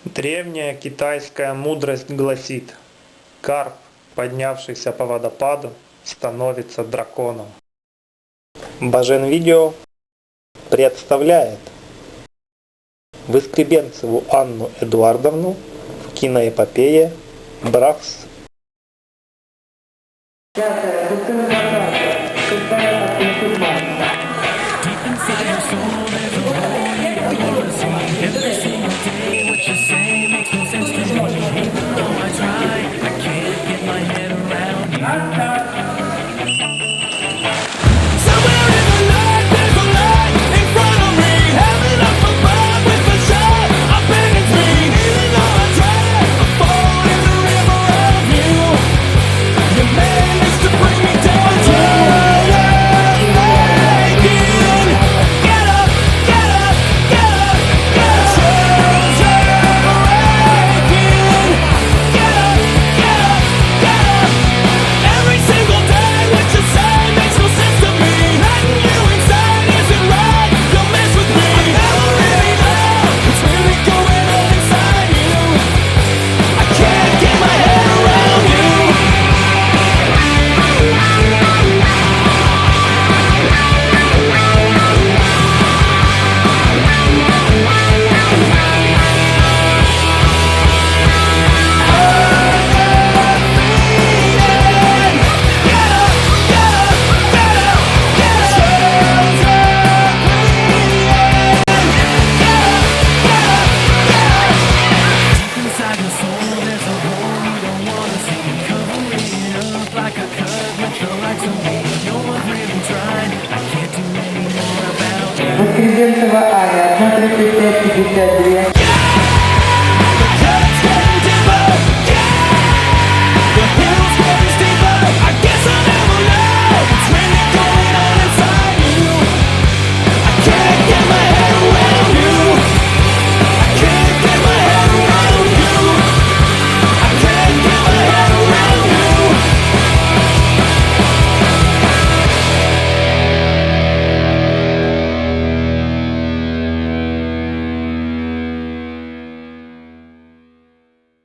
Древняя китайская мудрость гласит: карп, поднявшийся по водопаду, становится драконом. Бажен Видео представляет Выскребенцеву Анну Эдуардовну в киноэпопее «Бравс». Пятое. Бутылка. Шестая. Консервация. Воскресенцева Аня, 1:35:52.